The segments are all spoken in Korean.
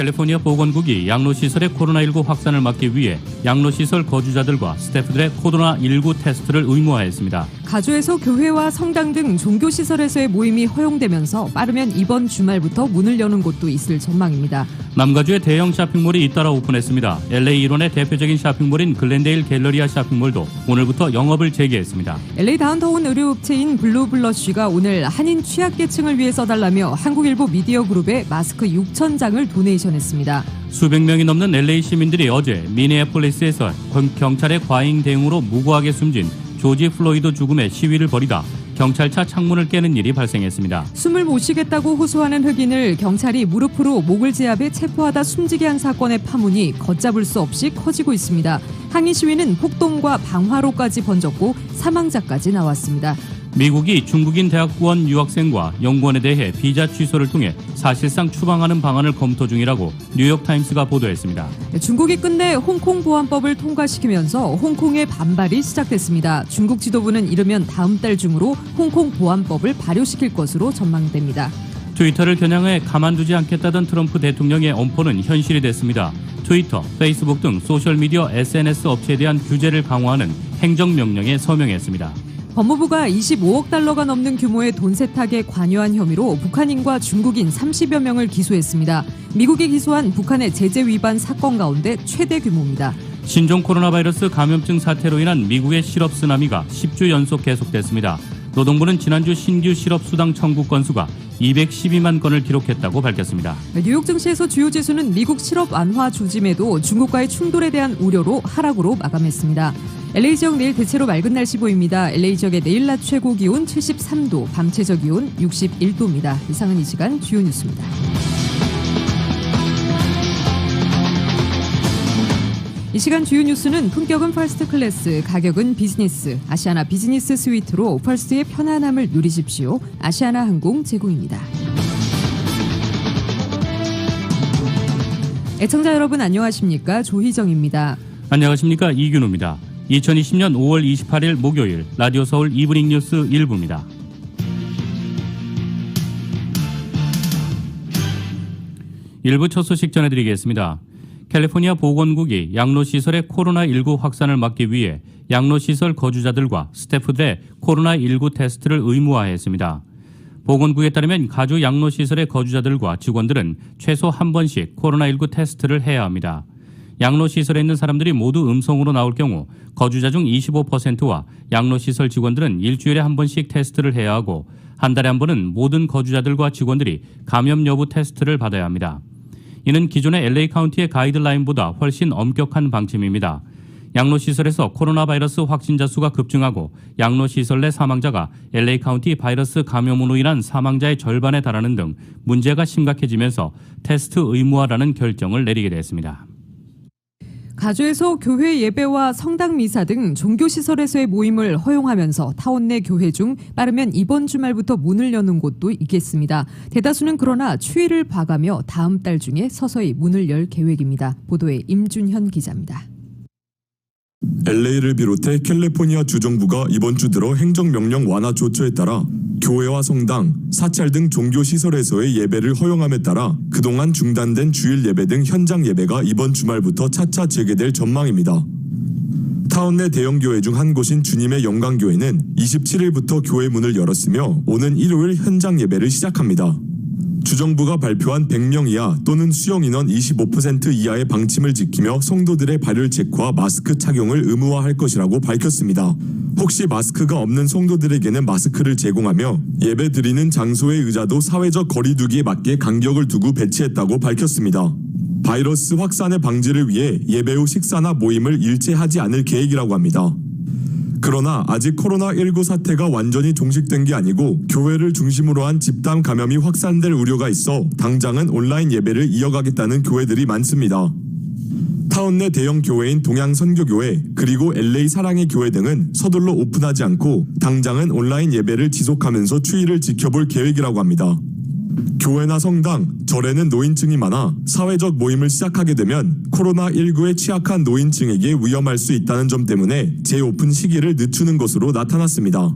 캘리포니아 보건국이 양로시설의 코로나19 확산을 막기 위해 양로시설 거주자들과 스태프들의 코로나19 테스트를 의무화했습니다. 가주에서 교회와 성당 등 종교시설에서의 모임이 허용되면서 빠르면 이번 주말부터 문을 여는 곳도 있을 전망입니다. 남가주의 대형 쇼핑몰이 잇따라 오픈했습니다. LA 일원의 대표적인 쇼핑몰인 글렌데일 갤러리아 쇼핑몰도 오늘부터 영업을 재개했습니다. LA 다운타운 의료업체인 블루블러쉬가 오늘 한인 취약계층을 위해 써달라며 한국일보 미디어그룹에 마스크 6,000장을 도네이션했습니다. 수백 명이 넘는 LA 시민들이 어제 미네애폴리스에서 경찰의 과잉 대응으로 무고하게 숨진 조지 플로이드 죽음의 시위를 벌이다 경찰차 창문을 깨는 일이 발생했습니다. 숨을 못 쉬겠다고 호소하는 흑인을 경찰이 무릎으로 목을 제압해 체포하다 숨지게 한 사건의 파문이 걷잡을 수 없이 커지고 있습니다. 항의 시위는 폭동과 방화로까지 번졌고 사망자까지 나왔습니다. 미국이 중국인 대학원 유학생과 연구원에 대해 비자 취소를 통해 사실상 추방하는 방안을 검토 중이라고 뉴욕타임스가 보도했습니다. 중국이 끝내 홍콩 보안법을 통과시키면서 홍콩의 반발이 시작됐습니다. 중국 지도부는 이르면 다음 달 중으로 홍콩 보안법을 발효시킬 것으로 전망됩니다. 트위터를 겨냥해 가만두지 않겠다던 트럼프 대통령의 엄포는 현실이 됐습니다. 트위터, 페이스북 등 소셜미디어 SNS 업체에 대한 규제를 강화하는 행정명령에 서명했습니다. 법무부가 25억 달러가 넘는 규모의 돈 세탁에 관여한 혐의로 북한인과 중국인 30여 명을 기소했습니다. 미국이 기소한 북한의 제재 위반 사건 가운데 최대 규모입니다. 신종 코로나 바이러스 감염증 사태로 인한 미국의 실업 쓰나미가 10주 연속 계속됐습니다. 노동부는 지난주 신규 실업 수당 청구 건수가 212만 건을 기록했다고 밝혔습니다. 뉴욕 증시에서 주요 지수는 미국 실업 완화 조짐에도 중국과의 충돌에 대한 우려로 하락으로 마감했습니다. LA 지역 내일 대체로 맑은 날씨 보입니다. LA 지역의 내일 낮 최고 기온 73도, 밤 최저 기온 61도입니다. 이상은 이 시간 주요 뉴스입니다. 이 시간 주요 뉴스는 품격은 퍼스트 클래스, 가격은 비즈니스, 아시아나 비즈니스 스위트로 퍼스트의 편안함을 누리십시오. 아시아나 항공 제공입니다. 애청자 여러분 안녕하십니까? 조희정입니다. 안녕하십니까? 이균호입니다. 2020년 5월 28일 목요일 라디오 서울 이브닝 뉴스 1부입니다. 일부 첫 소식 전해드리겠습니다. 캘리포니아 보건국이 양로시설의 코로나19 확산을 막기 위해 양로시설 거주자들과 스태프들의 코로나19 테스트를 의무화했습니다. 보건국에 따르면 가주 양로시설의 거주자들과 직원들은 최소 한 번씩 코로나19 테스트를 해야 합니다. 양로시설에 있는 사람들이 모두 음성으로 나올 경우 거주자 중 25%와 양로시설 직원들은 일주일에 한 번씩 테스트를 해야 하고 한 달에 한 번은 모든 거주자들과 직원들이 감염 여부 테스트를 받아야 합니다. 이는 기존의 LA 카운티의 가이드라인보다 훨씬 엄격한 방침입니다. 양로시설에서 코로나 바이러스 확진자 수가 급증하고 양로시설 내 사망자가 LA 카운티 바이러스 감염으로 인한 사망자의 절반에 달하는 등 문제가 심각해지면서 테스트 의무화라는 결정을 내리게 됐습니다. 가주에서 교회 예배와 성당 미사 등 종교시설에서의 모임을 허용하면서 타운 내 교회 중 빠르면 이번 주말부터 문을 여는 곳도 있겠습니다. 대다수는 그러나 추위를 봐가며 다음 달 중에 서서히 문을 열 계획입니다. 보도에 임준현 기자입니다. LA를 비롯해 캘리포니아 주정부가 이번 주 들어 행정명령 완화 조처에 따라 교회와 성당, 사찰 등 종교시설에서의 예배를 허용함에 따라 그동안 중단된 주일 예배 등 현장 예배가 이번 주말부터 차차 재개될 전망입니다. 타운 내 대형 교회 중 한 곳인 주님의 영광교회는 27일부터 교회 문을 열었으며 오는 일요일 현장 예배를 시작합니다. 주정부가 발표한 100명 이하 또는 수용 인원 25% 이하의 방침을 지키며 성도들의 발열 체크와 마스크 착용을 의무화할 것이라고 밝혔습니다. 혹시 마스크가 없는 성도들에게는 마스크를 제공하며 예배 드리는 장소의 의자도 사회적 거리 두기에 맞게 간격을 두고 배치했다고 밝혔습니다. 바이러스 확산의 방지를 위해 예배 후 식사나 모임을 일체하지 않을 계획이라고 합니다. 그러나 아직 코로나19 사태가 완전히 종식된 게 아니고 교회를 중심으로 한 집단 감염이 확산될 우려가 있어 당장은 온라인 예배를 이어가겠다는 교회들이 많습니다. 타운 내 대형 교회인 동양선교교회 그리고 LA 사랑의 교회 등은 서둘러 오픈하지 않고 당장은 온라인 예배를 지속하면서 추이를 지켜볼 계획이라고 합니다. 교회나 성당, 절에는 노인층이 많아 사회적 모임을 시작하게 되면 코로나19에 취약한 노인층에게 위험할 수 있다는 점 때문에 재오픈 시기를 늦추는 것으로 나타났습니다.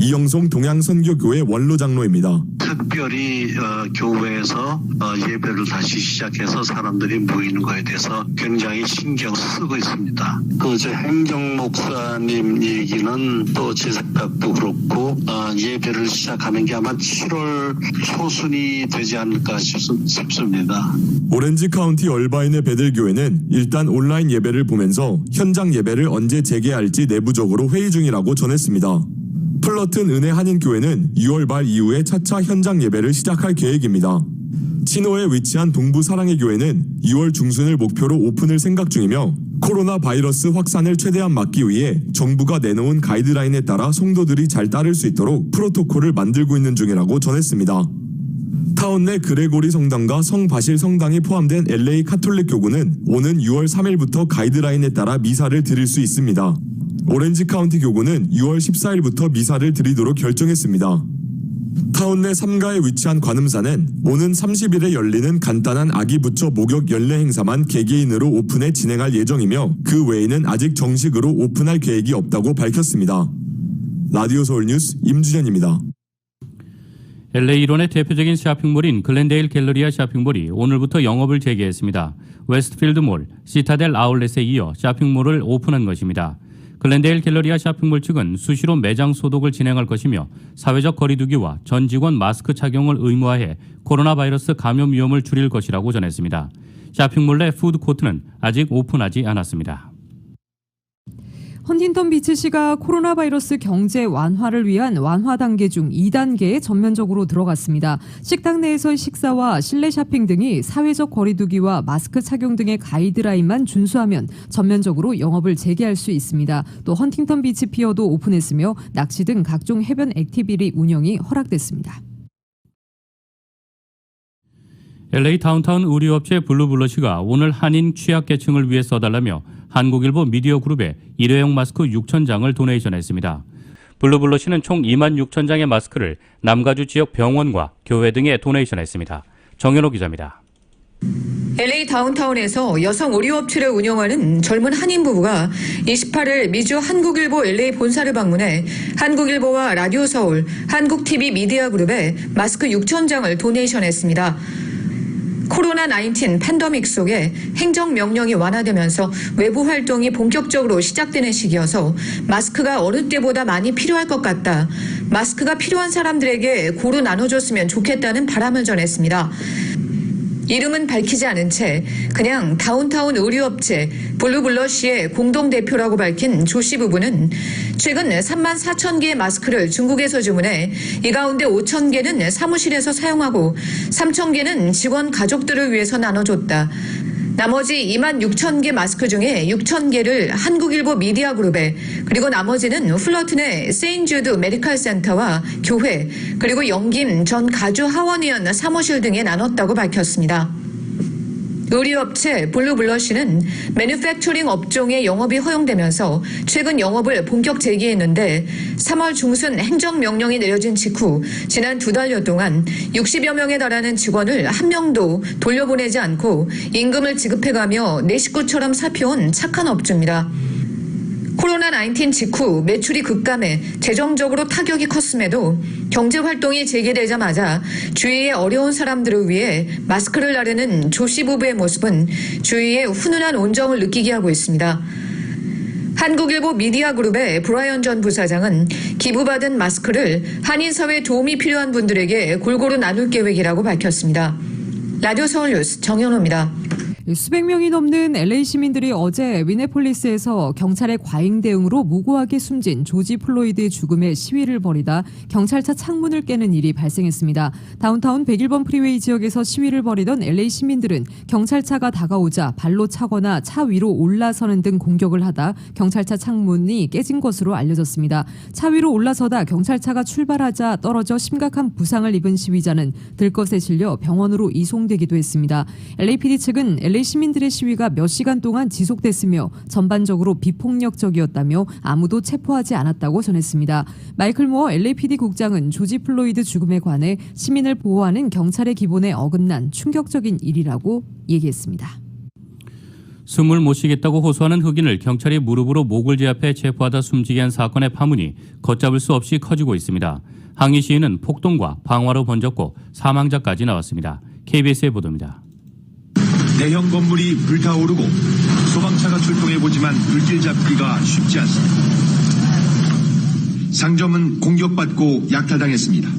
이영송 동양선교교회 원로장로입니다. 특별히 교회에서 예배를 다시 시작해서 사람들이 모이는 것에 대해서 굉장히 신경 쓰고 있습니다. 저 행정 목사님 얘기는 또 제 생각도 그렇고 예배를 시작하는 게 아마 7월 초순이 되지 않을까 싶습니다. 오렌지 카운티 얼바인의 베들교회는 일단 온라인 예배를 보면서 현장 예배를 언제 재개할지 내부적으로 회의 중이라고 전했습니다. 플러튼 은혜 한인교회는 6월 말 이후에 차차 현장 예배를 시작할 계획입니다. 친호에 위치한 동부 사랑의 교회는 6월 중순을 목표로 오픈을 생각 중이며 코로나 바이러스 확산을 최대한 막기 위해 정부가 내놓은 가이드라인에 따라 성도들이 잘 따를 수 있도록 프로토콜을 만들고 있는 중이라고 전했습니다. 타운 내 그레고리 성당과 성바실 성당이 포함된 LA 카톨릭 교구는 오는 6월 3일부터 가이드라인에 따라 미사를 드릴 수 있습니다. 오렌지 카운티 교구는 6월 14일부터 미사를 드리도록 결정했습니다. 타운 내 3가에 위치한 관음사는 오는 30일에 열리는 간단한 아기 부처 목욕 연례 행사만 개개인으로 오픈해 진행할 예정이며 그 외에는 아직 정식으로 오픈할 계획이 없다고 밝혔습니다. 라디오 서울 뉴스 임준현입니다. LA 일원의 대표적인 쇼핑몰인 글렌데일 갤러리아 쇼핑몰이 오늘부터 영업을 재개했습니다. 웨스트필드몰, 시타델 아울렛에 이어 쇼핑몰을 오픈한 것입니다. 글렌데일 갤러리아 쇼핑몰 측은 수시로 매장 소독을 진행할 것이며 사회적 거리두기와 전 직원 마스크 착용을 의무화해 코로나 바이러스 감염 위험을 줄일 것이라고 전했습니다. 쇼핑몰 내 푸드코트는 아직 오픈하지 않았습니다. 헌팅턴 비치시가 코로나 바이러스 경제 완화를 위한 완화 단계 중 2단계에 전면적으로 들어갔습니다. 식당 내에서의 식사와 실내 쇼핑 등이 사회적 거리두기와 마스크 착용 등의 가이드라인만 준수하면 전면적으로 영업을 재개할 수 있습니다. 또 헌팅턴 비치 피어도 오픈했으며 낚시 등 각종 해변 액티비티 운영이 허락됐습니다. LA 다운타운 의류업체 블루블러시가 오늘 한인 취약계층을 위해 써달라며 한국일보 미디어 그룹에 일회용 마스크 6,000장을 도네이션했습니다. 블루블러시는 총 26,000장의 마스크를 남가주 지역 병원과 교회 등에 도네이션했습니다. 정현호 기자입니다. LA 다운타운에서 여성 의류업체를 운영하는 젊은 한인 부부가 28일 미주 한국일보 LA 본사를 방문해 한국일보와 라디오 서울, 한국TV 미디어 그룹에 마스크 6,000장을 도네이션했습니다. 코로나19 팬데믹 속에 행정명령이 완화되면서 외부 활동이 본격적으로 시작되는 시기여서 마스크가 어느 때보다 많이 필요할 것 같다. 마스크가 필요한 사람들에게 고루 나눠줬으면 좋겠다는 바람을 전했습니다. 이름은 밝히지 않은 채 그냥 다운타운 의류업체 블루블러시의 공동대표라고 밝힌 조 씨 부부는 최근 34,000개의 마스크를 중국에서 주문해 이 가운데 5,000개는 사무실에서 사용하고 3,000개는 직원 가족들을 위해서 나눠줬다. 나머지 26,000개 마스크 중에 6,000개를 한국일보 미디어 그룹에 그리고 나머지는 플러튼의 세인주드 메디컬 센터와 교회 그리고 영김 전 가주 하원의원 사무실 등에 나눴다고 밝혔습니다. 의류업체 블루블러시는 매뉴팩처링 업종의 영업이 허용되면서 최근 영업을 본격 재개했는데 3월 중순 행정명령이 내려진 직후 지난 2달여 동안 60여 명에 달하는 직원을 한 명도 돌려보내지 않고 임금을 지급해가며 내 식구처럼 살펴온 착한 업주입니다. 코로나19 직후 매출이 급감해 재정적으로 타격이 컸음에도 경제활동이 재개되자마자 주위의 어려운 사람들을 위해 마스크를 나르는 조 씨 부부의 모습은 주위의 훈훈한 온정을 느끼게 하고 있습니다. 한국일보 미디어그룹의 브라이언 전 부사장은 기부받은 마스크를 한인사회에 도움이 필요한 분들에게 골고루 나눌 계획이라고 밝혔습니다. 라디오 서울 뉴스 정현호입니다. 수백 명이 넘는 LA 시민들이 어제 미네폴리스에서 경찰의 과잉 대응으로 무고하게 숨진 조지 플로이드의 죽음에 시위를 벌이다 경찰차 창문을 깨는 일이 발생했습니다. 다운타운 101번 프리웨이 지역에서 시위를 벌이던 LA 시민들은 경찰차가 다가오자 발로 차거나 차 위로 올라서는 등 공격을 하다 경찰차 창문이 깨진 것으로 알려졌습니다. 차 위로 올라서다 경찰차가 출발하자 떨어져 심각한 부상을 입은 시위자는 들것에 실려 병원으로 이송되기도 했습니다. LAPD 측은 LA 시민들의 시위가 몇 시간 동안 지속됐으며 전반적으로 비폭력적이었다며 아무도 체포하지 않았다고 전했습니다. 마이클 모어 LAPD 국장은 조지 플로이드 죽음에 관해 시민을 보호하는 경찰의 기본에 어긋난 충격적인 일이라고 얘기했습니다. 숨을 못 쉬겠다고 호소하는 흑인을 경찰이 무릎으로 목을 제압해 체포하다 숨지게 한 사건의 파문이 걷잡을 수 없이 커지고 있습니다. 항의 시위는 폭동과 방화로 번졌고 사망자까지 나왔습니다. KBS의 보도입니다. 대형 건물이 불타오르고 소방차가 출동해보지만 불길 잡기가 쉽지 않습니다. 상점은 공격받고 약탈당했습니다.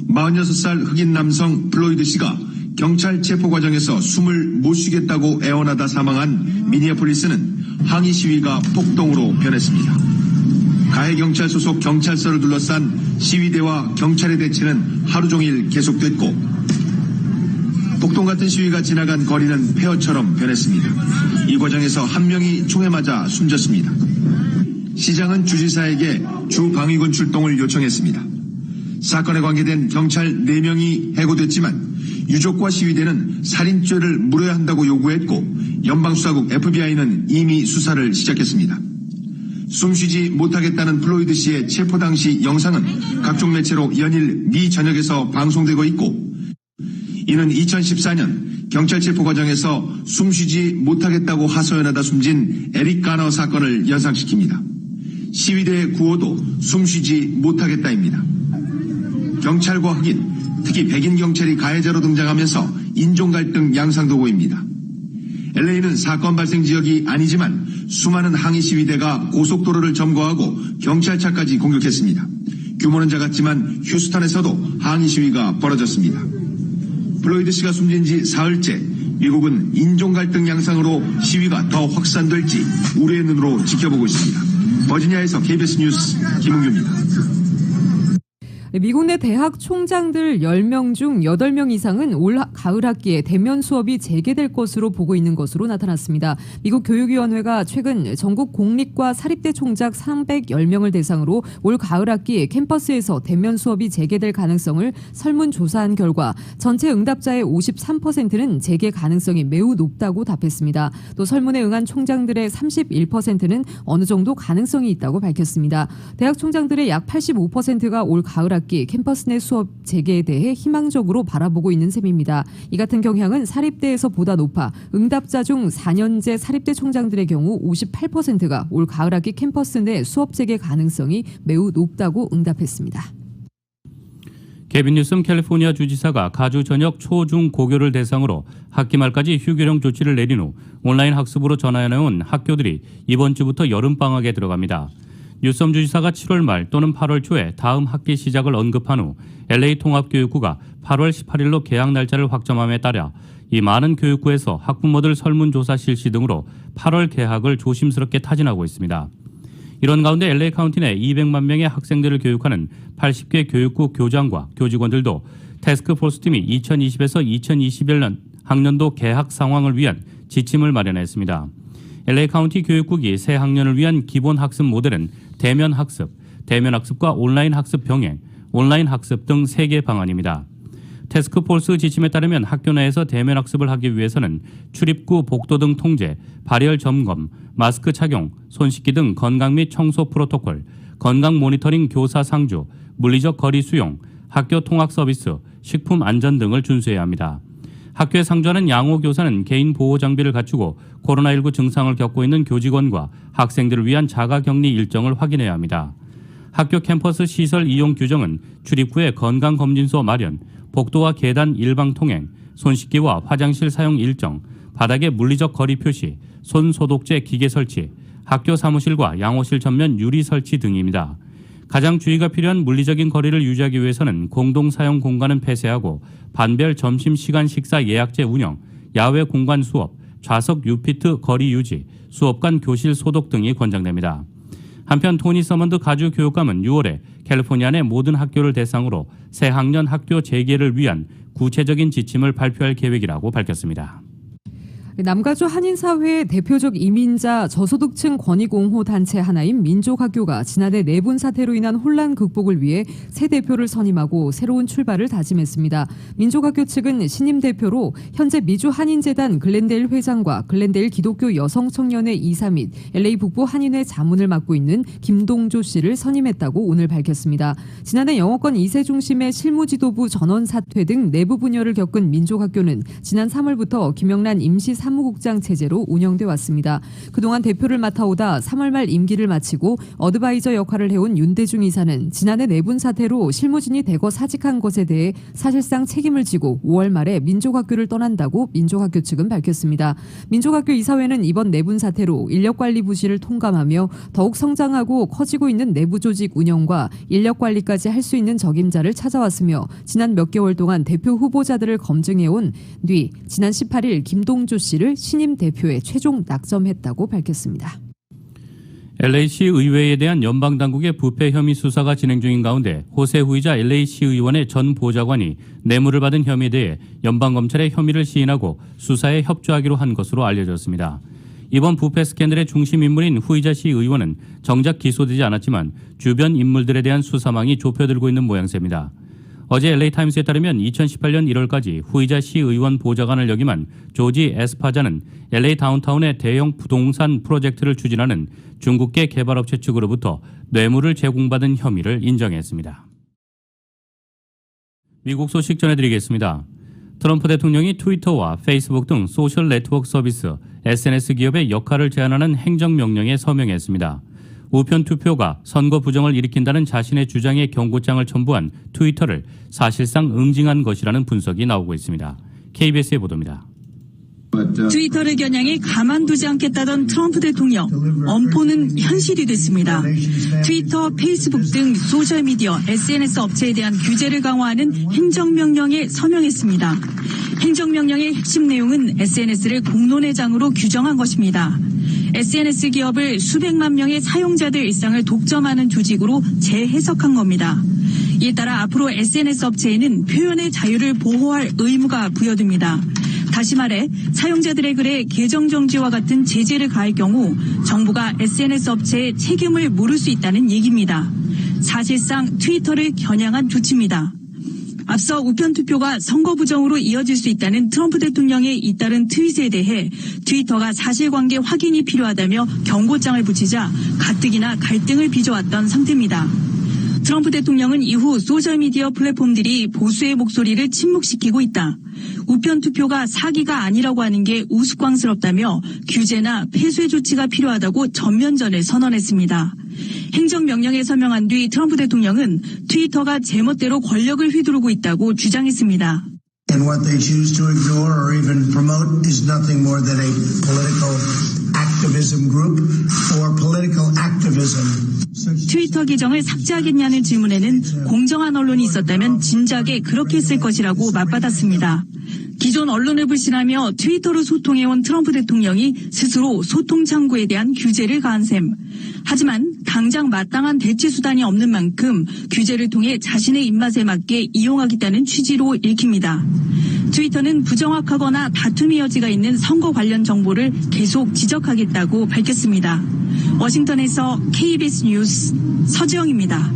46살 흑인 남성 플로이드 씨가 경찰 체포 과정에서 숨을 못 쉬겠다고 애원하다 사망한 미니애폴리스는 항의 시위가 폭동으로 변했습니다. 가해 경찰 소속 경찰서를 둘러싼 시위대와 경찰의 대치는 하루 종일 계속됐고 폭동 같은 시위가 지나간 거리는 폐허처럼 변했습니다. 이 과정에서 한 명이 총에 맞아 숨졌습니다. 시장은 주지사에게 주방위군 출동을 요청했습니다. 사건에 관계된 경찰 4명이 해고됐지만 유족과 시위대는 살인죄를 물어야 한다고 요구했고 연방수사국 FBI는 이미 수사를 시작했습니다. 숨쉬지 못하겠다는 플로이드 씨의 체포 당시 영상은 각종 매체로 연일 미 전역에서 방송되고 있고 이는 2014년 경찰 체포 과정에서 숨쉬지 못하겠다고 하소연하다 숨진 에릭 가너 사건을 연상시킵니다. 시위대의 구호도 숨쉬지 못하겠다입니다. 경찰과 흑인, 특히 백인 경찰이 가해자로 등장하면서 인종 갈등 양상도 보입니다. LA는 사건 발생 지역이 아니지만 수많은 항의 시위대가 고속도로를 점거하고 경찰차까지 공격했습니다. 규모는 작았지만 휴스턴에서도 항의 시위가 벌어졌습니다. 플로이드 씨가 숨진 지 사흘째 미국은 인종 갈등 양상으로 시위가 더 확산될지 우려의 눈으로 지켜보고 있습니다. 버지니아에서 KBS 뉴스 김은규입니다. 미국 내 대학 총장들 10명 중 8명 이상은 올 가을 학기에 대면 수업이 재개될 것으로 보고 있는 것으로 나타났습니다. 미국 교육위원회가 최근 전국 공립과 사립대 총장 310명을 대상으로 올 가을 학기 캠퍼스에서 대면 수업이 재개될 가능성을 설문조사한 결과 전체 응답자의 53%는 재개 가능성이 매우 높다고 답했습니다. 또 설문에 응한 총장들의 31%는 어느 정도 가능성이 있다고 밝혔습니다. 대학 총장들의 약 85%가 올 가을 학기 캠퍼스 내 수업 재개에 대해 희망적으로 바라보고 있는 셈입니다. 이 같은 경향은 사립대에서 보다 높아 응답자 중 4년제 사립대 총장들의 경우 58%가 올 가을 학기 캠퍼스 내 수업 재개 가능성이 매우 높다고 응답했습니다. 개빈 뉴스 캘리포니아 주지사가 가주 전역 초, 중, 고교를 대상으로 학기 말까지 휴교령 조치를 내린 후 온라인 학습으로 전환해온 학교들이 이번 주부터 여름방학에 들어갑니다. 뉴섬 주지사가 7월 말 또는 8월 초에 다음 학기 시작을 언급한 후 LA 통합교육부가 8월 18일로 개학 날짜를 확정함에 따라 이 많은 교육부에서 학부모들 설문조사 실시 등으로 8월 개학을 조심스럽게 타진하고 있습니다. 이런 가운데 LA 카운티 내 200만 명의 학생들을 교육하는 80개 교육부 교장과 교직원들도 태스크포스팀이 2020에서 2021년 학년도 개학 상황을 위한 지침을 마련했습니다. LA 카운티 교육국이 새 학년을 위한 기본 학습 모델은 대면 학습과 온라인 학습 병행, 온라인 학습 등 3개 방안입니다. 태스크포스 지침에 따르면 학교 내에서 대면 학습을 하기 위해서는 출입구 복도 등 통제, 발열 점검, 마스크 착용, 손 씻기 등 건강 및 청소 프로토콜, 건강 모니터링 교사 상주, 물리적 거리 수용, 학교 통학 서비스, 식품 안전 등을 준수해야 합니다. 학교에 상주하는 양호 교사는 개인 보호 장비를 갖추고 코로나19 증상을 겪고 있는 교직원과 학생들을 위한 자가격리 일정을 확인해야 합니다. 학교 캠퍼스 시설 이용 규정은 출입구에 건강검진소 마련, 복도와 계단 일방 통행, 손 씻기와 화장실 사용 일정, 바닥에 물리적 거리 표시, 손 소독제 기계 설치, 학교 사무실과 양호실 전면 유리 설치 등입니다. 가장 주의가 필요한 물리적인 거리를 유지하기 위해서는 공동사용 공간은 폐쇄하고 반별 점심시간 식사 예약제 운영, 야외 공간 수업, 좌석 6피트 거리 유지, 수업간 교실 소독 등이 권장됩니다. 한편 토니 서먼드 가주 교육감은 6월에 캘리포니아 내 모든 학교를 대상으로 새 학년 학교 재개를 위한 구체적인 지침을 발표할 계획이라고 밝혔습니다. 남가주 한인사회의 대표적 이민자 저소득층 권익옹호 단체 하나인 민족학교가 지난해 내분 사태로 인한 혼란 극복을 위해 새 대표를 선임하고 새로운 출발을 다짐했습니다. 민족학교 측은 신임 대표로 현재 미주 한인재단 글렌데일 회장과 글렌데일 기독교 여성청년회 이사 및 LA 북부 한인회 자문을 맡고 있는 김동조 씨를 선임했다고 오늘 밝혔습니다. 지난해 영어권 2세 중심의 실무지도부 전원 사퇴 등 내부 분열을 겪은 민족학교는 지난 3월부터 김영란 임시 사무국장 체제로 운영돼 왔습니다. 그동안 대표를 맡아오다 3월 말 임기를 마치고 어드바이저 역할을 해온 윤대중 이사는 지난해 내분 사태로 실무진이 대거 사직한 것에 대해 사실상 책임을 지고 5월 말에 민족학교를 떠난다고 민족학교 측은 밝혔습니다. 민족학교 이사회는 이번 내분 사태로 인력관리 부실을 통감하며 더욱 성장하고 커지고 있는 내부 조직 운영과 인력관리까지 할 수 있는 적임자를 찾아왔으며 지난 몇 개월 동안 대표 후보자들을 검증해온 뒤 지난 18일 김동조 씨를 신임 대표에 최종 낙점했다고 밝혔습니다. LA시 의회에 대한 연방당국의 부패 혐의 수사가 진행 중인 가운데 호세 후이자 LA시 의원의 전 보좌관이 뇌물을 받은 혐의에 대해 연방검찰에 혐의를 시인하고 수사에 협조하기로 한 것으로 알려졌습니다. 이번 부패 스캔들의 중심 인물인 후이자 시 의원은 정작 기소되지 않았지만 주변 인물들에 대한 수사망이 좁혀들고 있는 모양새입니다. 어제 LA타임스에 따르면 2018년 1월까지 후이자 시 의원 보좌관을 역임한 조지 에스파자는 LA 다운타운의 대형 부동산 프로젝트를 추진하는 중국계 개발업체 측으로부터 뇌물을 제공받은 혐의를 인정했습니다. 미국 소식 전해드리겠습니다. 트럼프 대통령이 트위터와 페이스북 등 소셜 네트워크 서비스, SNS 기업의 역할을 제한하는 행정명령에 서명했습니다. 우편 투표가 선거 부정을 일으킨다는 자신의 주장에 경고장을 첨부한 트위터를 사실상 응징한 것이라는 분석이 나오고 있습니다. KBS의 보도입니다. 트위터를 겨냥해 가만두지 않겠다던 트럼프 대통령, 엄포는 현실이 됐습니다. 트위터, 페이스북 등 소셜미디어, SNS 업체에 대한 규제를 강화하는 행정명령에 서명했습니다. 행정명령의 핵심 내용은 SNS를 공론의 장으로 규정한 것입니다. SNS 기업을 수백만 명의 사용자들 일상을 독점하는 조직으로 재해석한 겁니다. 이에 따라 앞으로 SNS 업체에는 표현의 자유를 보호할 의무가 부여됩니다. 다시 말해 사용자들의 글에 계정 정지와 같은 제재를 가할 경우 정부가 SNS 업체에 책임을 물을 수 있다는 얘기입니다. 사실상 트위터를 겨냥한 조치입니다. 앞서 우편투표가 선거 부정으로 이어질 수 있다는 트럼프 대통령의 잇따른 트윗에 대해 트위터가 사실관계 확인이 필요하다며 경고장을 붙이자 가뜩이나 갈등을 빚어왔던 상태입니다. 트럼프 대통령은 이후 소셜미디어 플랫폼들이 보수의 목소리를 침묵시키고 있다. 우편투표가 사기가 아니라고 하는 게 우스꽝스럽다며 규제나 폐쇄 조치가 필요하다고 전면전을 선언했습니다. 행정명령에 서명한 뒤 트럼프 대통령은 트위터가 제멋대로 권력을 휘두르고 있다고 주장했습니다. And what they choose to ignore or even promote is nothing more than a political activism group or political activism. 트위터 계정을 삭제하겠냐는 질문에는 공정한 언론이 있었다면 진작에 그렇게 했을 것이라고 맞받았습니다. 기존 언론을 불신하며 트위터로 소통해온 트럼프 대통령이 스스로 소통 창구에 대한 규제를 가한 셈. 하지만 당장 마땅한 대체 수단이 없는 만큼 규제를 통해 자신의 입맛에 맞게 이용하겠다는 취지로 읽힙니다. 트위터는 부정확하거나 다툼의 여지가 있는 선거 관련 정보를 계속 지적하겠다고 밝혔습니다. 워싱턴에서 KBS 뉴스 서지영입니다.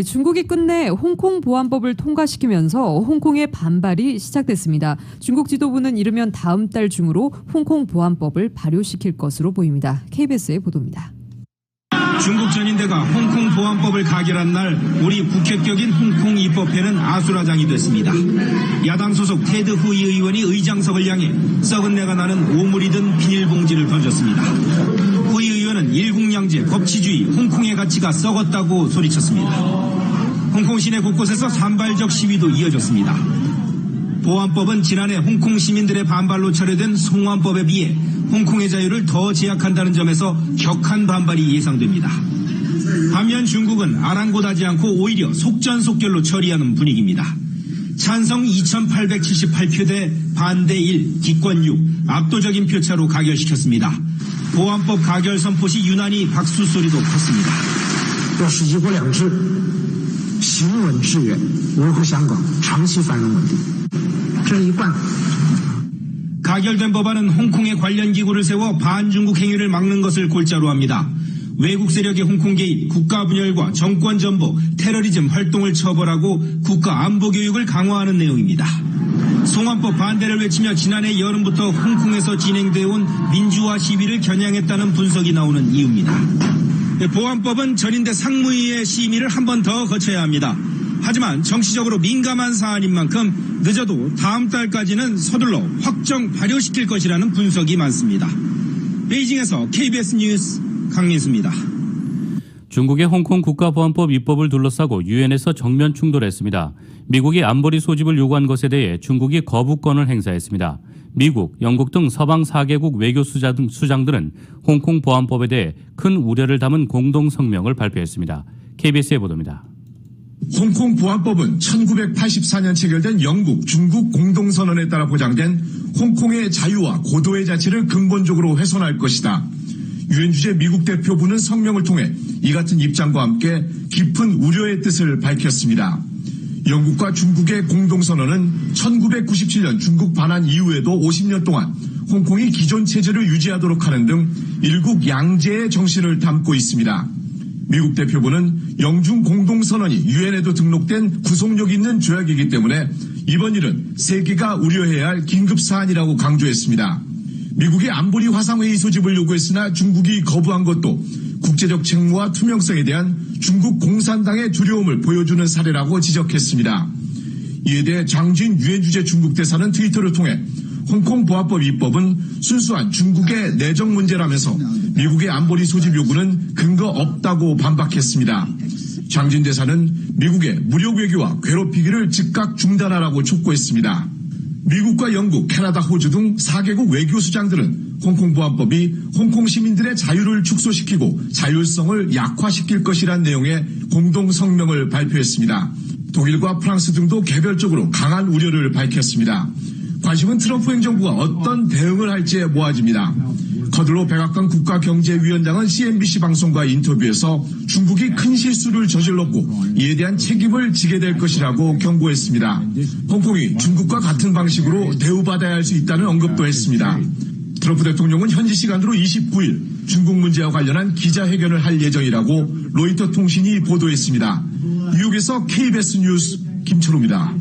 중국이 끝내 홍콩 보안법을 통과시키면서 홍콩의 반발이 시작됐습니다. 중국 지도부는 이르면 다음 달 중으로 홍콩 보안법을 발효시킬 것으로 보입니다. KBS의 보도입니다. 중국 전인대가 홍콩 보안법을 가결한 날 우리 국회격인 홍콩 입법회는 아수라장이 됐습니다. 야당 소속 테드 후이 의원이 의장석을 향해 썩은 내가 나는 오물이 든 비닐봉지를 던졌습니다. 후이 의원은 일국양제, 법치주의, 홍콩의 가치가 썩었다고 소리쳤습니다. 홍콩 시내 곳곳에서 산발적 시위도 이어졌습니다. 보안법은 지난해 홍콩 시민들의 반발로 철회된 송환법에 비해 홍콩의 자유를 더 제약한다는 점에서 격한 반발이 예상됩니다. 반면 중국은 아랑곳하지 않고 오히려 속전속결로 처리하는 분위기입니다. 찬성 2878표 대 반대 1, 기권 6, 압도적인 표차로 가결시켰습니다. 보안법 가결 선포 시 유난히 박수 소리도 컸습니다. 要是一国两制行稳致远维护香港长期繁荣稳定这一贯 가결된 법안은 홍콩에 관련 기구를 세워 반중국 행위를 막는 것을 골자로 합니다. 외국 세력의 홍콩 개입, 국가 분열과 정권 전보, 테러리즘 활동을 처벌하고 국가 안보 교육을 강화하는 내용입니다. 송환법 반대를 외치며 지난해 여름부터 홍콩에서 진행되어온 민주화 시위를 겨냥했다는 분석이 나오는 이유입니다. 보안법은 전인대 상무위의 심의를 한 번 더 거쳐야 합니다. 하지만 정치적으로 민감한 사안인 만큼 늦어도 다음 달까지는 서둘러 확정 발효시킬 것이라는 분석이 많습니다. 베이징에서 KBS 뉴스 강민수입니다. 중국의 홍콩 국가보안법 입법을 둘러싸고 유엔에서 정면 충돌했습니다. 미국이 안보리 소집을 요구한 것에 대해 중국이 거부권을 행사했습니다. 미국, 영국 등 서방 4개국 외교수장들은 홍콩 보안법에 대해 큰 우려를 담은 공동 성명을 발표했습니다. KBS의 보도입니다. 홍콩 보안법은 1984년 체결된 영국, 중국 공동선언에 따라 보장된 홍콩의 자유와 고도의 자치를 근본적으로 훼손할 것이다. 유엔 주재 미국 대표부는 성명을 통해 이 같은 입장과 함께 깊은 우려의 뜻을 밝혔습니다. 영국과 중국의 공동선언은 1997년 중국 반환 이후에도 50년 동안 홍콩이 기존 체제를 유지하도록 하는 등 일국 양제의 정신을 담고 있습니다. 미국 대표부는 영중 공동선언이 유엔에도 등록된 구속력 있는 조약이기 때문에 이번 일은 세계가 우려해야 할 긴급사안이라고 강조했습니다. 미국이 안보리 화상회의 소집을 요구했으나 중국이 거부한 것도 국제적 책무와 투명성에 대한 중국 공산당의 두려움을 보여주는 사례라고 지적했습니다. 이에 대해 장진 유엔 주재 중국 대사는 트위터를 통해 홍콩 보안법 입법은 순수한 중국의 내정 문제라면서 미국의 안보리 소집 요구는 근거 없다고 반박했습니다. 장진 대사는 미국의 무력 외교와 괴롭히기를 즉각 중단하라고 촉구했습니다. 미국과 영국, 캐나다, 호주 등 4개국 외교수장들은 홍콩 보안법이 홍콩 시민들의 자유를 축소시키고 자율성을 약화시킬 것이란 내용의 공동 성명을 발표했습니다. 독일과 프랑스 등도 개별적으로 강한 우려를 밝혔습니다. 관심은 트럼프 행정부가 어떤 대응을 할지에 모아집니다. 커들로 백악관 국가경제위원장은 CNBC 방송과 인터뷰에서 중국이 큰 실수를 저질렀고 이에 대한 책임을 지게 될 것이라고 경고했습니다. 홍콩이 중국과 같은 방식으로 대우받아야 할 수 있다는 언급도 했습니다. 트럼프 대통령은 현지 시간으로 29일 중국 문제와 관련한 기자회견을 할 예정이라고 로이터 통신이 보도했습니다. 뉴욕에서 KBS 뉴스 김철우입니다.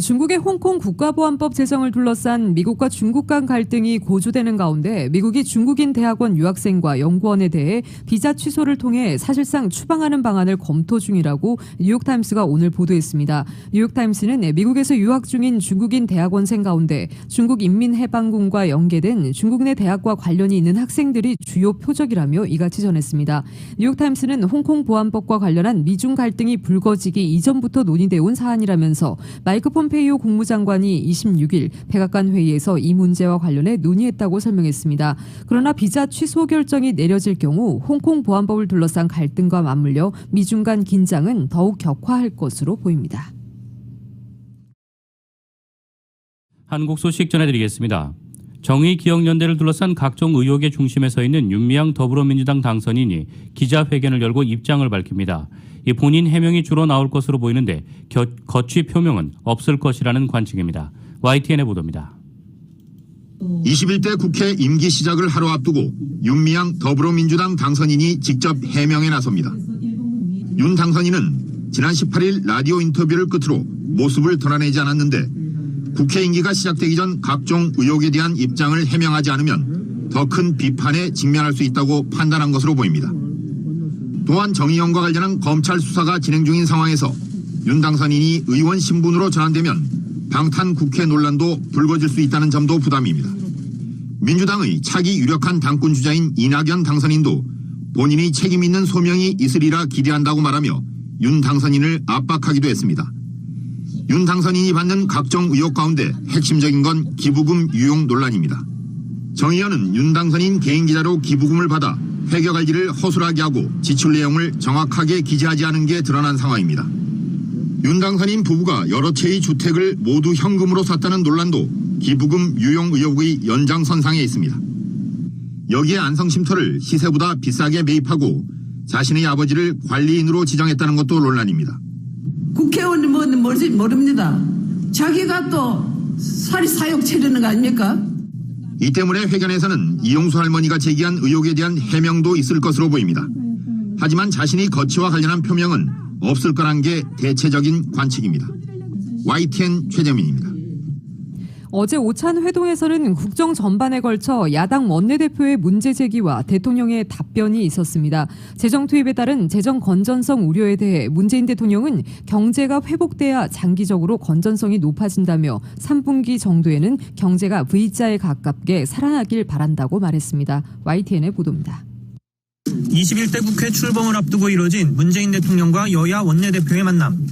중국의 홍콩 국가보안법 제정을 둘러싼 미국과 중국 간 갈등이 고조되는 가운데 미국이 중국인 대학원 유학생과 연구원에 대해 비자 취소를 통해 사실상 추방하는 방안을 검토 중이라고 뉴욕타임스가 오늘 보도했습니다. 뉴욕타임스는 미국에서 유학 중인 중국인 대학원생 가운데 중국 인민해방군과 연계된 중국 내 대학과 관련이 있는 학생들이 주요 표적이라며 이같이 전했습니다. 뉴욕타임스는 홍콩 보안법과 관련한 미중 갈등이 불거지기 이전부터 논의되어 온 사안이라면서 마이크 폼페이오 국무장관이 26일 백악관 회의에서 이 문제와 관련해 논의했다고 설명했습니다. 그러나 비자 취소 결정이 내려질 경우 홍콩 보안법을 둘러싼 갈등과 맞물려 미중 간 긴장은 더욱 격화할 것으로 보입니다. 한국 소식 전해드리겠습니다. 정의기억연대를 둘러싼 각종 의혹의 중심에 서 있는 윤미향 더불어민주당 당선인이 기자회견을 열고 입장을 밝힙니다. 이 본인 해명이 주로 나올 것으로 보이는데 거취 표명은 없을 것이라는 관측입니다. YTN의 보도입니다. 21대 국회 임기 시작을 하루 앞두고 윤미향 더불어민주당 당선인이 직접 해명에 나섭니다. 윤 당선인은 지난 18일 라디오 인터뷰를 끝으로 모습을 드러내지 않았는데 국회 임기가 시작되기 전 각종 의혹에 대한 입장을 해명하지 않으면 더 큰 비판에 직면할 수 있다고 판단한 것으로 보입니다. 또한 정의연과 관련한 검찰 수사가 진행 중인 상황에서 윤 당선인이 의원 신분으로 전환되면 방탄 국회 논란도 불거질 수 있다는 점도 부담입니다. 민주당의 차기 유력한 당권 주자인 이낙연 당선인도 본인이 책임 있는 소명이 있으리라 기대한다고 말하며 윤 당선인을 압박하기도 했습니다. 윤 당선인이 받는 각종 의혹 가운데 핵심적인 건 기부금 유용 논란입니다. 정의연은 윤 당선인 개인 계좌로 기부금을 받아 회계할 일을 허술하게 하고 지출 내용을 정확하게 기재하지 않은 게 드러난 상황입니다. 윤 당선인 부부가 여러 채의 주택을 모두 현금으로 샀다는 논란도 기부금 유용 의혹의 연장선상에 있습니다. 여기에 안성쉼터를 시세보다 비싸게 매입하고 자신의 아버지를 관리인으로 지정했다는 것도 논란입니다. 국회의원이 뭔지 모릅니다. 자기가 또 사리사욕 치르는 거 아닙니까? 이 때문에 회견에서는 이용수 할머니가 제기한 의혹에 대한 해명도 있을 것으로 보입니다. 하지만 자신이 거취와 관련한 표명은 없을 거란 게 대체적인 관측입니다. YTN 최재민입니다. 어제 오찬 회동에서는 국정 전반에 걸쳐 야당 원내대표의 문제 제기와 대통령의 답변이 있었습니다. 재정 투입에 따른 재정 건전성 우려에 대해 문재인 대통령은 경제가 회복돼야 장기적으로 건전성이 높아진다며 3분기 정도에는 경제가 V자에 가깝게 살아나길 바란다고 말했습니다. YTN의 보도입니다. 21대 국회 출범을 앞두고 이뤄진 문재인 대통령과 여야 원내대표의 만남.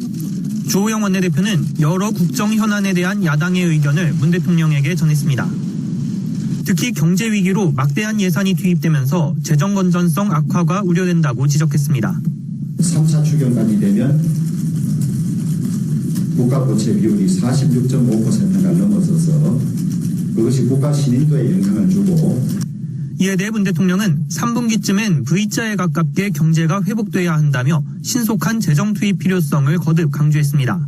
주호영 원내대표는 여러 국정 현안에 대한 야당의 의견을 문 대통령에게 전했습니다. 특히 경제 위기로 막대한 예산이 투입되면서 재정 건전성 악화가 우려된다고 지적했습니다. 3, 4추경까지 되면 국가 부채 비율이 46.5%가 넘어서서 그것이 국가 신인도에 영향을 주고 이에 대해 문 대통령은 3분기쯤엔 V자에 가깝게 경제가 회복돼야 한다며 신속한 재정 투입 필요성을 거듭 강조했습니다.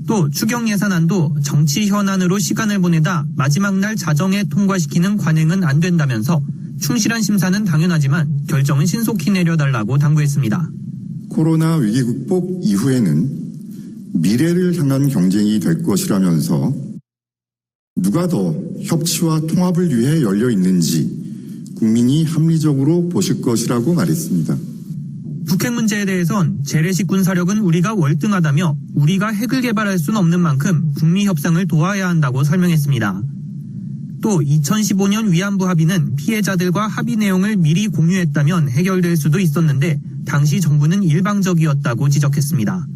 또 추경 예산안도 정치 현안으로 시간을 보내다 마지막 날 자정에 통과시키는 관행은 안 된다면서 충실한 심사는 당연하지만 결정은 신속히 내려달라고 당부했습니다. 코로나 위기 극복 이후에는 미래를 향한 경쟁이 될 것이라면서 누가 더 협치와 통합을 위해 열려 있는지 국민이 합리적으로 보실 것이라고 말했습니다. 북핵 문제에 대해선 재래식 군사력은 우리가 월등하다며 우리가 핵을 개발할 수는 없는 만큼 북미 협상을 도와야 한다고 설명했습니다. 또 2015년 위안부 합의는 피해자들과 합의 내용을 미리 공유했다면 해결될 수도 있었는데 당시 정부는 일방적이었다고 지적했습니다.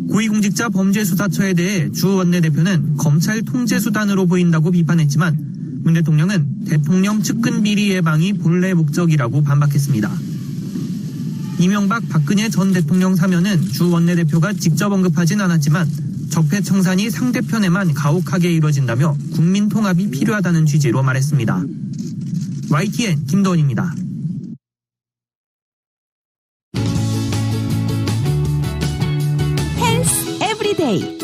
고위공직자 범죄수사처에 대해 주 원내대표는 검찰 통제수단으로 보인다고 비판했지만 문 대통령은 대통령 측근 비리 예방이 본래 목적이라고 반박했습니다. 이명박 박근혜 전 대통령 사면은 주 원내대표가 직접 언급하진 않았지만 적폐청산이 상대편에만 가혹하게 이뤄진다며 국민 통합이 필요하다는 취지로 말했습니다. YTN 김도원입니다. 헬스 에브리데이.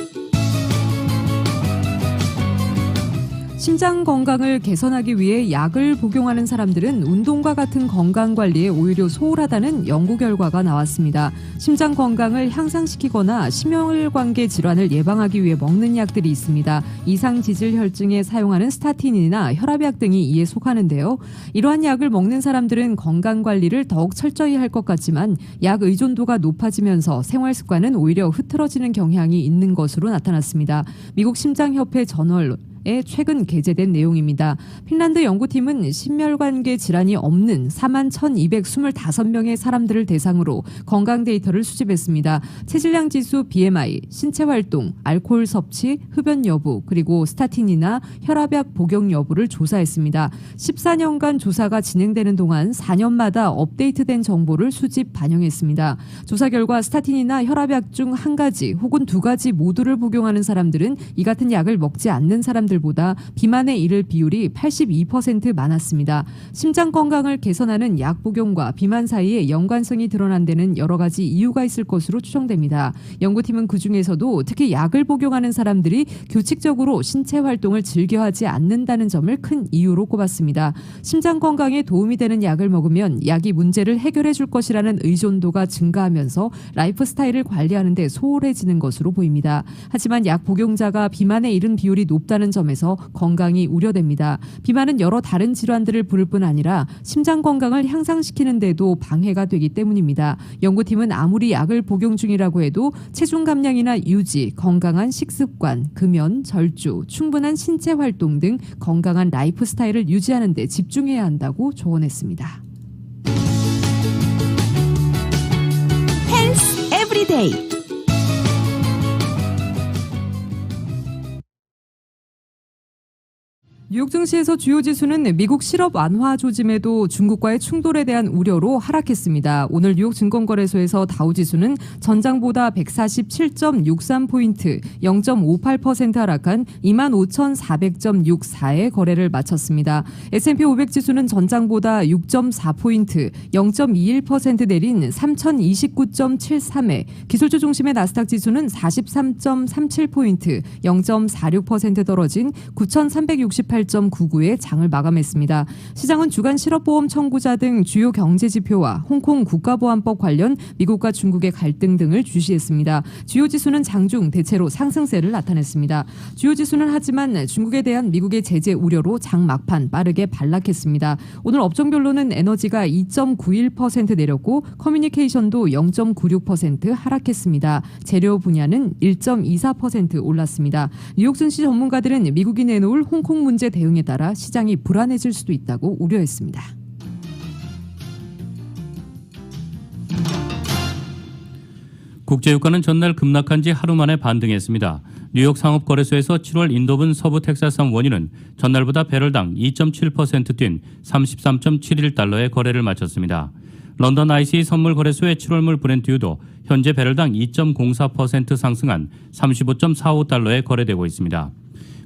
심장 건강을 개선하기 위해 약을 복용하는 사람들은 운동과 같은 건강 관리에 오히려 소홀하다는 연구 결과가 나왔습니다. 심장 건강을 향상시키거나 심혈관계 질환을 예방하기 위해 먹는 약들이 있습니다. 이상지질혈증에 사용하는 스타틴이나 혈압약 등이 이에 속하는데요. 이러한 약을 먹는 사람들은 건강 관리를 더욱 철저히 할 것 같지만 약 의존도가 높아지면서 생활 습관은 오히려 흐트러지는 경향이 있는 것으로 나타났습니다. 미국 심장협회 저널 최근 게재된 내용입니다. 핀란드 연구팀은 심혈관계 질환이 없는 41,225명의 사람들을 대상으로 건강 데이터를 수집했습니다. 체질량 지수 BMI, 신체 활동, 알코올 섭취, 흡연 여부, 그리고 스타틴이나 혈압약 복용 여부를 조사했습니다. 14년간 조사가 진행되는 동안 4년마다 업데이트된 정보를 수집 반영했습니다. 조사 결과 스타틴이나 혈압약 중 한 가지 혹은 두 가지 모두를 복용하는 사람들은 이 같은 약을 먹지 않는 사람들 보다 비만에 이를 비율이 82% 많았습니다. 심장 건강을 개선하는 약 복용과 비만 사이에 연관성이 드러난 데는 여러 가지 이유가 있을 것으로 추정됩니다. 연구팀은 그중에서도 특히 약을 복용하는 사람들이 규칙적으로 신체 활동을 즐겨하지 않는다는 점을 큰 이유로 꼽았습니다. 심장 건강에 도움이 되는 약을 먹으면 약이 문제를 해결해 줄 것이라는 의존도가 증가하면서 라이프 스타일을 관리하는 데 소홀해지는 것으로 보입니다. 하지만 약 복용자가 비만에 이른 비율이 높다는 점에서 건강이 우려됩니다. 비만은 여러 다른 질환들을 부를 뿐 아니라 심장 건강을 향상시키는 데도 방해가 되기 때문입니다. 연구팀은 아무리 약을 복용 중이라고 해도 체중 감량이나 유지, 건강한 식습관, 금연, 절주, 충분한 신체 활동 등 건강한 라이프 스타일을 유지하는 데 집중해야 한다고 조언했습니다. 헬스 에브리데이. 뉴욕 증시에서 주요 지수는 미국 실업 완화 조짐에도 중국과의 충돌에 대한 우려로 하락했습니다. 오늘 뉴욕 증권거래소에서 다우지수는 전장보다 147.63포인트, 0.58% 하락한 25,400.64의 거래를 마쳤습니다. S&P 500 지수는 전장보다 6.4포인트, 0.21% 내린 3,029.73에, 기술주 중심의 나스닥 지수는 43.37포인트, 0.46% 떨어진 9,368 28.99에 장을 마감했습니다. 시장은 주간 실업보험 청구자 등 주요 경제지표와 홍콩 국가보안법 관련 미국과 중국의 갈등 등을 주시했습니다. 주요 지수는 장중 대체로 상승세를 나타냈습니다. 주요 지수는 하지만 중국에 대한 미국의 제재 우려로 장 막판 빠르게 반락했습니다. 오늘 업종별로는 에너지가 2.91% 내렸고 커뮤니케이션도 0.96% 하락했습니다. 재료 분야는 1.24% 올랐습니다. 뉴욕 증시 전문가들은 미국이 내놓을 홍콩 문제 대응에 따라 시장이 불안해질 수도 있다고 우려했습니다. 국제유가는 전날 급락한 지 하루 만에 반등했습니다. 뉴욕 상업거래소에서 7월 인도분 서부 텍사스산 원유는 전날보다 배럴당 2.7% 뛴 33.71달러의 거래를 마쳤습니다. 런던 ICE 선물거래소의 7월물 브렌트유도 현재 배럴당 2.04% 상승한 35.45달러에 거래되고 있습니다.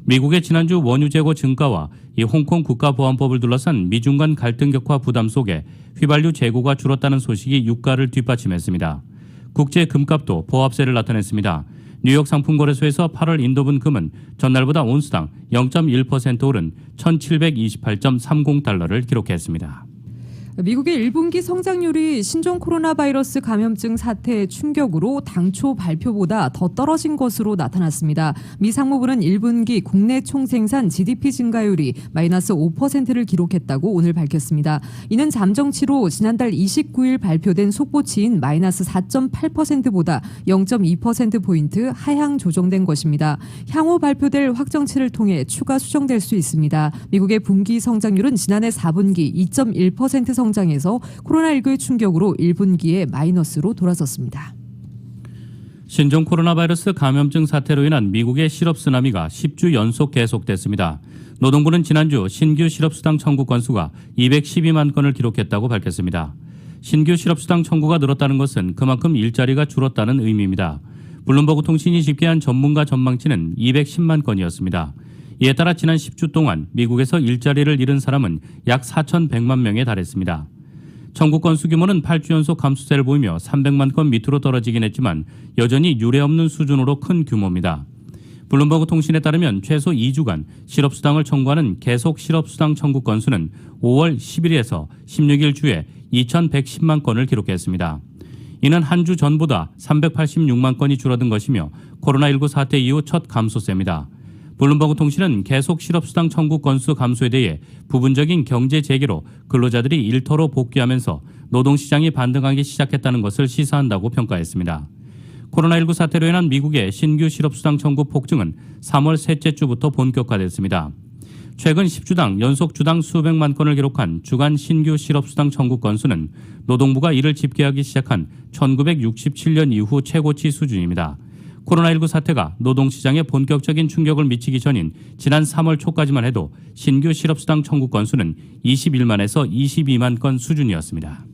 미국의 지난주 원유 재고 증가와 이 홍콩 국가보안법을 둘러싼 미중 간 갈등 격화 부담 속에 휘발유 재고가 줄었다는 소식이 유가를 뒷받침했습니다. 국제 금값도 보합세를 나타냈습니다. 뉴욕 상품거래소에서 8월 인도분 금은 전날보다 온스당 0.1% 오른 1,728.30달러를 기록했습니다. 미국의 1분기 성장률이 신종 코로나 바이러스 감염증 사태의 충격으로 당초 발표보다 더 떨어진 것으로 나타났습니다. 미 상무부는 1분기 국내 총생산 GDP 증가율이 마이너스 5%를 기록했다고 오늘 밝혔습니다. 이는 잠정치로 지난달 29일 발표된 속보치인 마이너스 4.8%보다 0.2%포인트 하향 조정된 것입니다. 향후 발표될 확정치를 통해 추가 수정될 수 있습니다. 미국의 분기 성장률은 지난해 4분기 2.1% 성장해서 코로나19의 충격으로 1분기에 마이너스로 돌아섰습니다. 신종 코로나 바이러스 감염증 사태로 인한 미국의 실업 쓰나미가 10주 연속 계속됐습니다. 노동부는 지난주 신규 실업수당 청구 건수가 212만 건을 기록했다고 밝혔습니다. 신규 실업수당 청구가 늘었다는 것은 그만큼 일자리가 줄었다는 의미입니다. 블룸버그 통신이 집계한 전문가 전망치는 210만 건이었습니다. 이에 따라 지난 10주 동안 미국에서 일자리를 잃은 사람은 약 4,100만 명에 달했습니다. 청구 건수 규모는 8주 연속 감소세를 보이며 300만 건 밑으로 떨어지긴 했지만 여전히 유례없는 수준으로 큰 규모입니다. 블룸버그 통신에 따르면 최소 2주간 실업수당을 청구하는 계속 실업수당 청구 건수는 5월 10일에서 16일 주에 2,110만 건을 기록했습니다. 이는 한 주 전보다 386만 건이 줄어든 것이며 코로나19 사태 이후 첫 감소세입니다. 블룸버그 통신은 계속 실업수당 청구 건수 감소에 대해 부분적인 경제 재개로 근로자들이 일터로 복귀하면서 노동시장이 반등하기 시작했다는 것을 시사한다고 평가했습니다. 코로나19 사태로 인한 미국의 신규 실업수당 청구 폭증은 3월 셋째 주부터 본격화됐습니다. 최근 10주당 연속 주당 수백만 건을 기록한 주간 신규 실업수당 청구 건수는 노동부가 이를 집계하기 시작한 1967년 이후 최고치 수준입니다. 코로나19 사태가 노동시장에 본격적인 충격을 미치기 전인 지난 3월 초까지만 해도 신규 실업수당 청구 건수는 21만에서 22만 건 수준이었습니다.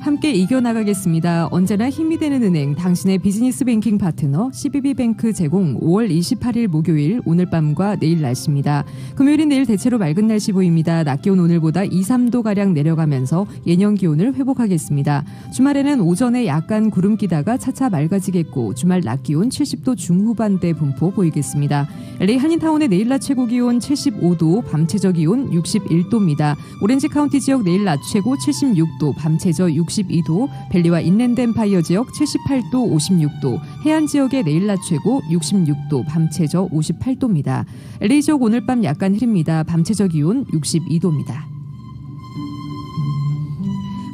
함께 이겨나가겠습니다. 언제나 힘이 되는 은행, 당신의 비즈니스 뱅킹 파트너 CBB뱅크 제공 5월 28일 목요일 오늘 밤과 내일 날씨입니다. 금요일인 내일 대체로 맑은 날씨 보입니다. 낮 기온 오늘보다 2, 3도가량 내려가면서 예년 기온을 회복하겠습니다. 주말에는 오전에 약간 구름 끼다가 차차 맑아지겠고 주말 낮 기온 70도 중후반대 분포 보이겠습니다. LA 한인타운의 내일 낮 최고 기온 75도, 밤 최저 기온 61도입니다. 오렌지 카운티 지역 내일 낮 최고 76도, 밤 최저 62도, 벨리와 인랜드 엠파이어 지역 78도, 56도, 해안 지역의 내일 낮 최고 66도, 밤 최저 58도입니다. LA 지역 오늘 밤 약간 흐립니다. 밤 최저 기온 62도입니다.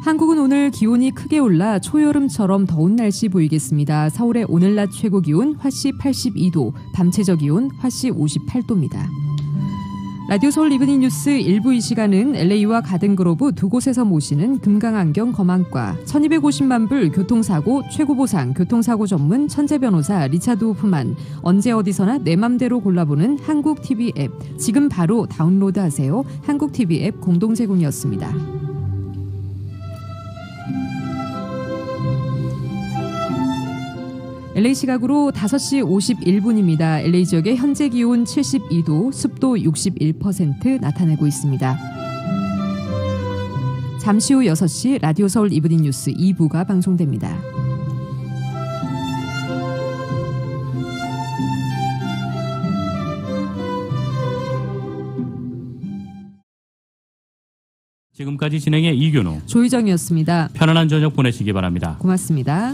한국은 오늘 기온이 크게 올라 초여름처럼 더운 날씨 보이겠습니다. 서울의 오늘 낮 최고 기온 화씨 82도, 밤 최저 기온 화씨 58도입니다. 라디오 서울 이브닝 뉴스 1부 이 시간은 LA와 가든그로브 두 곳에서 모시는 금강안경 검안과 1250만 불 교통사고 최고보상 교통사고 전문 천재변호사 리차드 호프만, 언제 어디서나 내 맘대로 골라보는 한국TV 앱, 지금 바로 다운로드하세요. 한국TV 앱 공동 제공이었습니다. LA 시각으로 5시 51분입니다. LA 지역의 현재 기온 72도, 습도 61% 나타내고 있습니다. 잠시 후 6시 라디오 서울 이브닝 뉴스 2부가 방송됩니다. 지금까지 진행의 이균우, 조희정이었습니다. 편안한 저녁 보내시기 바랍니다. 고맙습니다.